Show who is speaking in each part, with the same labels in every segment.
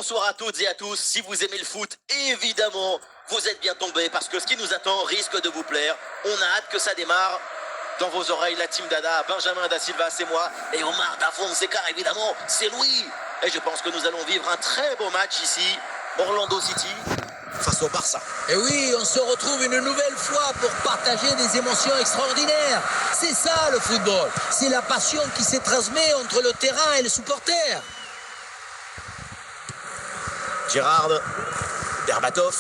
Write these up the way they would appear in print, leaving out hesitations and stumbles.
Speaker 1: bonsoir à toutes et à tous. Si vous aimez le foot, évidemment, vous êtes bien tombés parce que ce qui nous attend risque de vous plaire. On a hâte que ça démarre. Dans vos oreilles, la team Dada, Benjamin Da Silva, c'est moi. Et Omar Da Fonseca, évidemment, c'est Louis. Et je pense que nous allons vivre un très beau match ici, Orlando City, face au Barça.
Speaker 2: Et oui, on se retrouve une nouvelle fois pour partager des émotions extraordinaires. C'est ça le football. C'est la passion qui se transmet entre le terrain et les supporters.
Speaker 1: Gérard, Berbatov,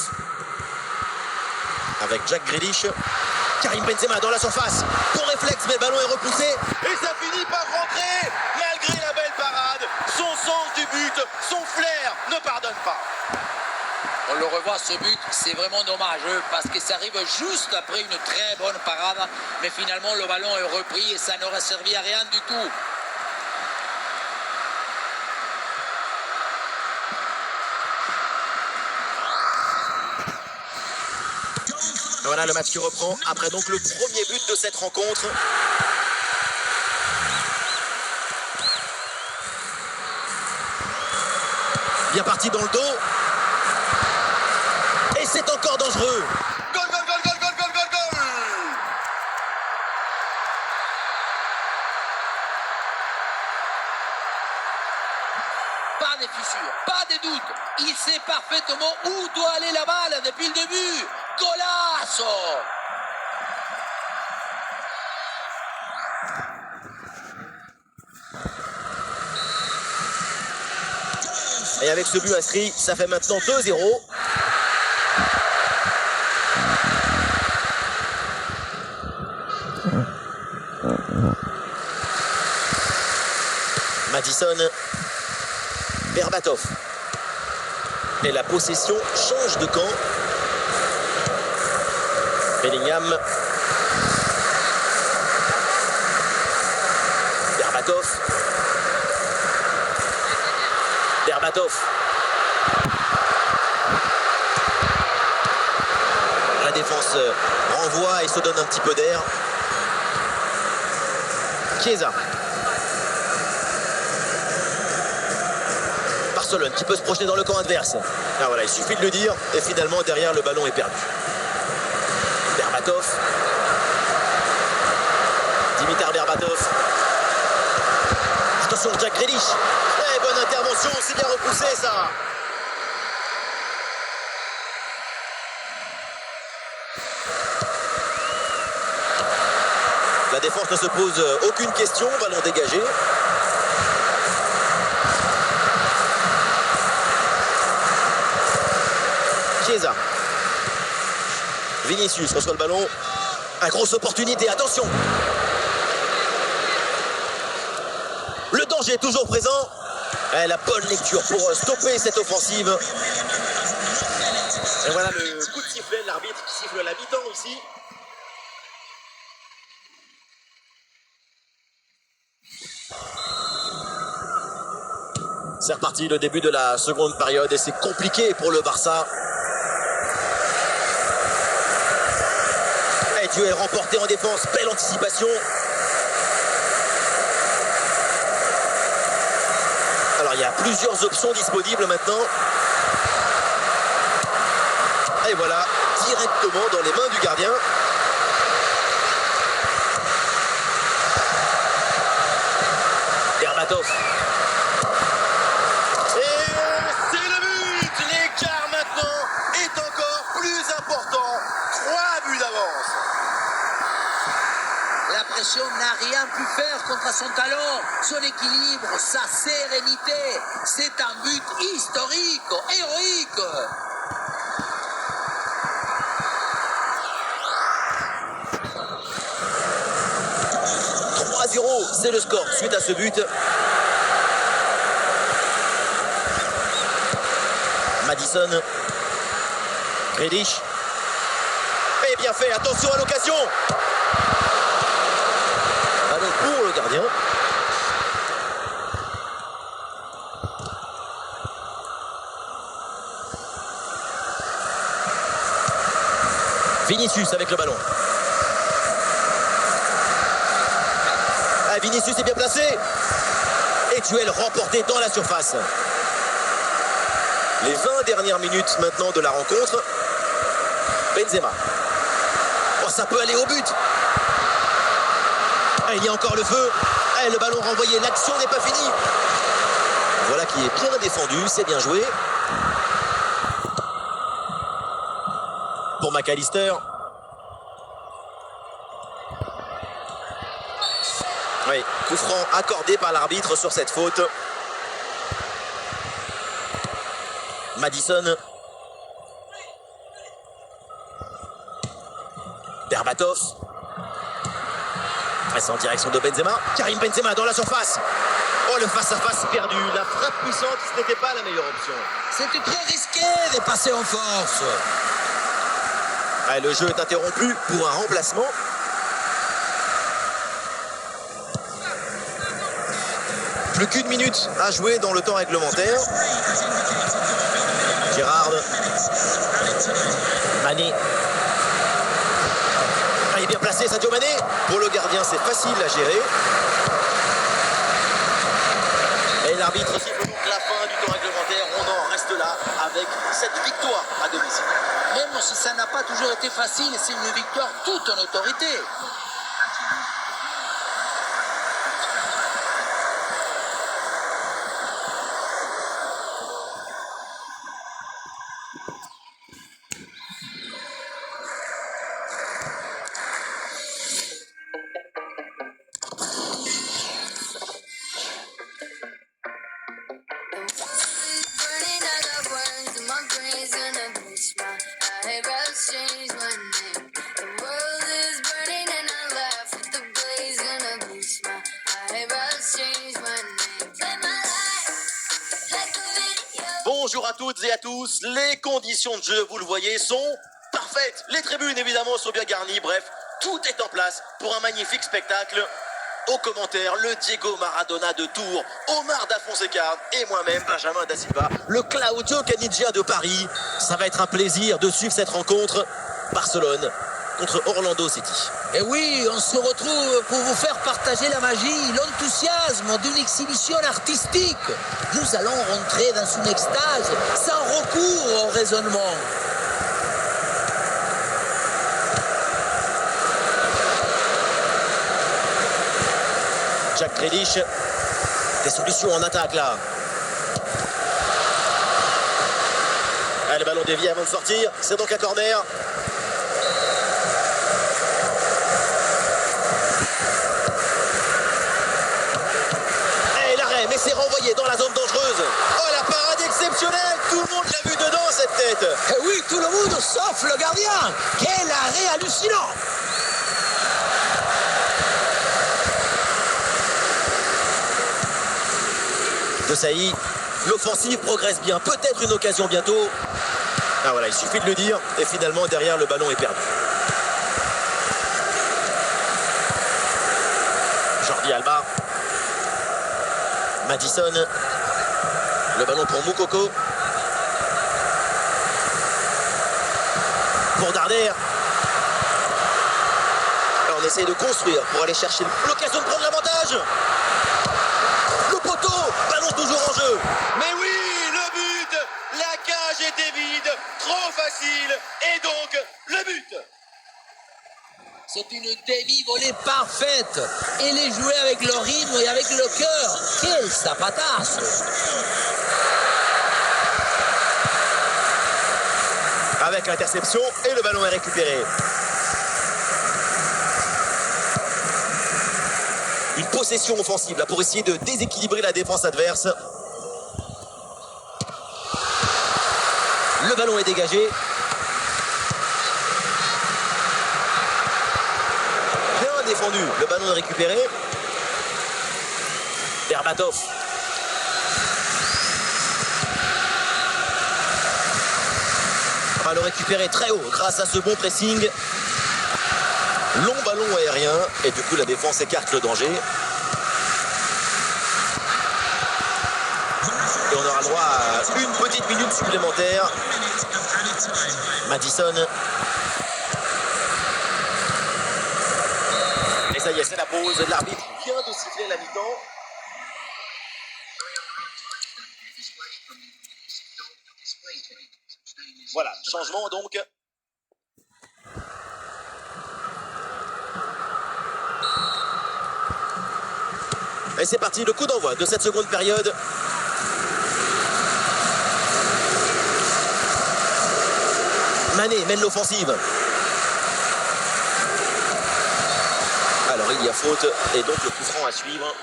Speaker 1: avec Jack Grealish, Karim Benzema dans la surface. Bon réflexe, mais le ballon est repoussé. Et ça finit par rentrer, malgré la belle parade. Son sens du but, son flair ne pardonne pas.
Speaker 2: On le revoit, ce but, c'est vraiment dommage parce que ça arrive juste après une très bonne parade. Mais finalement, le ballon est repris et ça n'aurait servi à rien du tout.
Speaker 1: Voilà le match qui reprend après donc le premier but de cette rencontre. Bien parti dans le dos. Et c'est encore dangereux. Goal, goal, goal, goal, goal, goal, goal, goal.
Speaker 2: Pas de fissure, pas de doute. Il sait parfaitement où doit aller la balle depuis le début. Golazo!
Speaker 1: Et avec ce but inscrit, ça fait maintenant 2-0. Madison, Berbatov. Et la possession change de camp. Bellingham. Berbatov. Berbatov. La défense renvoie et se donne un petit peu d'air. Chiesa. Barcelone qui peut se projeter dans le camp adverse. Ah voilà, il suffit de le dire et finalement derrière le ballon est perdu. Berbatov. Dimitar Berbatov. Attention, Jack Grealish. Eh, bonne intervention, c'est bien repoussé ça. La défense ne se pose aucune question, ballon dégagé. Chiesa. Vinicius reçoit le ballon. Une grosse opportunité, attention. Le danger est toujours présent. Et la bonne lecture pour stopper cette offensive. Et voilà le coup de sifflet de l'arbitre qui siffle la mi-temps ici. C'est reparti, le début de la seconde période et c'est compliqué pour le Barça. Et duel remporté en défense, belle anticipation. Alors il y a plusieurs options disponibles maintenant. Et voilà, directement dans les mains du gardien. Berbatov. Et c'est le but. L'écart maintenant est encore plus important. 3 buts d'avance.
Speaker 2: La pression n'a rien pu faire contre son talent, son équilibre, sa sérénité. C'est un but historique, héroïque.
Speaker 1: C'est le score suite à ce but. Madison. Grealish. Et bien fait, attention à l'occasion. Ballon pour le gardien. Vinicius avec le ballon. Ah, Vinicius est bien placé. Et duel remporté dans la surface. Les 20 dernières minutes maintenant de la rencontre. Benzema. Oh, ça peut aller au but. Ah, il y a encore le feu. Ah, le ballon renvoyé. L'action n'est pas finie. Voilà qui est bien défendu. C'est bien joué. Pour McAllister. Oui, coup franc accordé par l'arbitre sur cette faute. Madison. Berbatov. Presse en direction de Benzema. Karim Benzema dans la surface. Oh, le face-à-face perdu. La frappe puissante, ce n'était pas la meilleure option.
Speaker 2: C'était très risqué de passer en force.
Speaker 1: Ah, le jeu est interrompu pour un remplacement. Plus qu'une minute à jouer dans le temps réglementaire. Gérard. Mané. Ah, il est bien placé, Sadio Mané. Pour le gardien, c'est facile à gérer. Et l'arbitre siffle donc la fin du temps réglementaire. On en reste là avec cette victoire à domicile.
Speaker 2: Même si ça n'a pas toujours été facile, c'est une victoire toute en autorité.
Speaker 1: Bonjour à toutes et à tous, les conditions de jeu, vous le voyez, sont parfaites. Les tribunes, évidemment, sont bien garnies. Bref, tout est en place pour un magnifique spectacle. Aux commentaires, le Diego Maradona de Tours, Omar Da Fonseca et moi-même, Benjamin Da Silva, le Claudio Caniggia de Paris. Ça va être un plaisir de suivre cette rencontre. Barcelone contre Orlando City.
Speaker 2: Et oui, on se retrouve pour vous faire partager la magie, l'enthousiasme d'une exhibition artistique. Nous allons rentrer dans une extase sans recours au raisonnement.
Speaker 1: Jack Grealish, des solutions en attaque là. Ah, le ballon dévié avant de sortir, c'est donc un corner. Mais c'est renvoyé dans la zone dangereuse. Oh, la parade exceptionnelle. Tout le monde l'a vu dedans, cette tête.
Speaker 2: Et oui, tout le monde sauf le gardien. Quel arrêt hallucinant.
Speaker 1: De Saï, l'offensive progresse bien. Peut-être une occasion bientôt. Ah voilà, il suffit de le dire. Et finalement, derrière, le ballon est perdu. Jordi Alba. Madison, le ballon pour Moukoko, pour Darder. Alors on essaye de construire pour aller chercher l'occasion de prendre l'avantage. Le poteau, ballon toujours en jeu. Mais oui, le but, la cage était vide, trop facile, et donc le but.
Speaker 2: C'est une demi-volée parfaite. Elle est jouée avec le rythme et avec le cœur. Quelle sapatasse!
Speaker 1: Avec l'interception et le ballon est récupéré. Une possession offensive là pour essayer de déséquilibrer la défense adverse. Le ballon est dégagé. Défendu, le ballon est récupéré. Berbatov. On va le récupérer très haut grâce à ce bon pressing. Long ballon aérien et du coup la défense écarte le danger. Et on aura le droit à une petite minute supplémentaire. Madison. Et ça y est, c'est la pause. L'arbitre vient de siffler la mi-temps. Voilà, changement donc. Et c'est parti, le coup d'envoi de cette seconde période. Mané mène l'offensive. Alors il y a faute et donc le coup franc à suivre.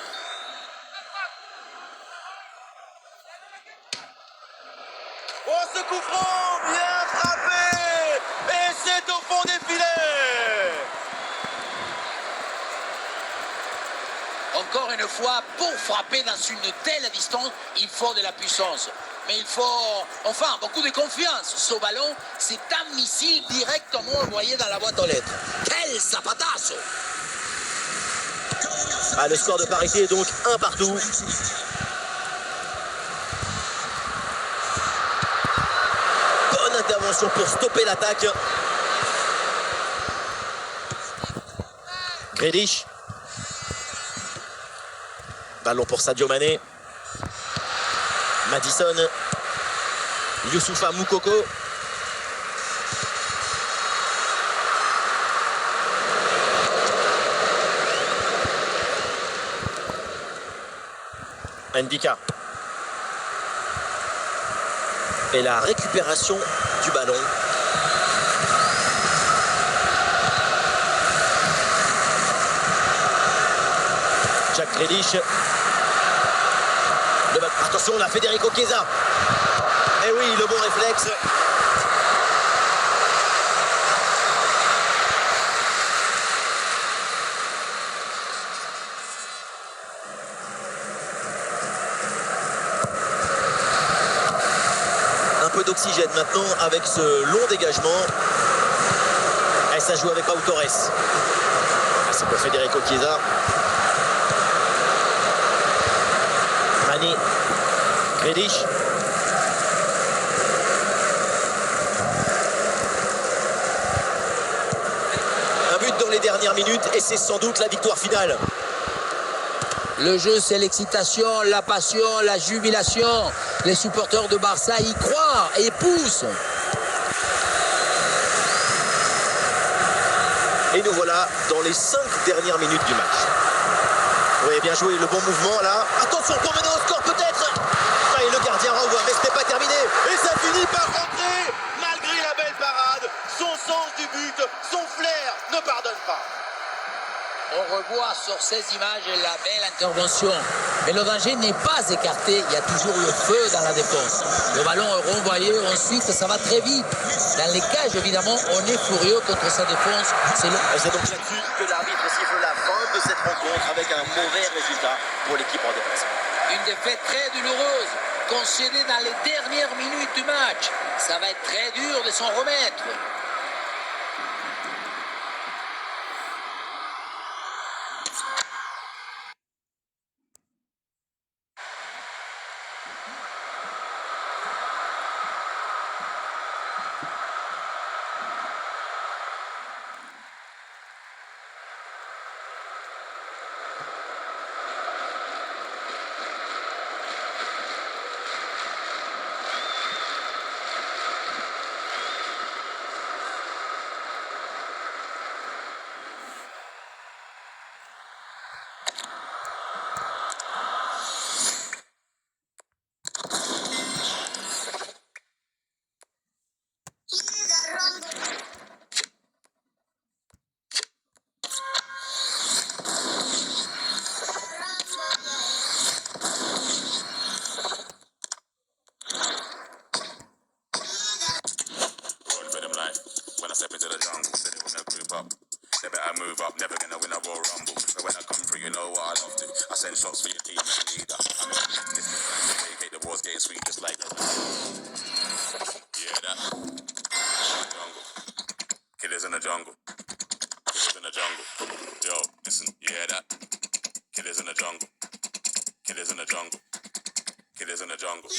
Speaker 1: Oh, ce coup franc bien frappé et c'est au fond des filets.
Speaker 2: Encore une fois, pour frapper dans une telle distance, il faut de la puissance. Mais il faut, enfin, beaucoup de confiance. Ce ballon, c'est un missile directement envoyé dans la boîte aux lettres. Quel zapatazo!
Speaker 1: Ah, le score de parité est donc 1 partout. Bonne intervention pour stopper l'attaque. Grealish. Ballon pour Sadio Mané. Madison. Youssoufa Moukoko. Ndika. Et la récupération du ballon. Jack Grealish. Attention, on a Federico Chiesa. Et oui, le bon réflexe. Un peu d'oxygène maintenant avec ce long dégagement. Et ça joue avec Pau Torres. Ah, c'est pour Federico Chiesa. Mané. Grealish. Un but dans les dernières minutes et c'est sans doute la victoire finale.
Speaker 2: Le jeu, c'est l'excitation, la passion, la jubilation. Les supporters de Barça y croient et poussent.
Speaker 1: Et nous voilà dans les 5 dernières minutes du match. Oui, bien joué, le bon mouvement là. Attention pour mener au score peut-être. Ah, et le gardien renvoie, mais ce n'est pas terminé. Et ça finit par rentrer. Malgré la belle parade, son sens du but, son flair ne pardonne pas.
Speaker 2: On revoit sur ces images la belle intervention. Mais le danger n'est pas écarté. Il y a toujours le feu dans la défense. Le ballon est renvoyé. Ensuite, ça va très vite. Dans les cages, évidemment, on est furieux contre sa défense.
Speaker 1: C'est donc là-dessus que l'arbitre siffle la fin de cette rencontre avec un mauvais résultat pour l'équipe en déplacement.
Speaker 2: Une défaite très douloureuse, concédée dans les dernières minutes du match. Ça va être très dur de s'en remettre.
Speaker 3: Shots for your team and the leader. I mean, this the war's getting sweet just like that. Yeah, that. Jungle. Killers in the jungle. Killers in the jungle. Yo, listen, yeah, that. Killers in the jungle. Killers in the jungle. Killers in the jungle.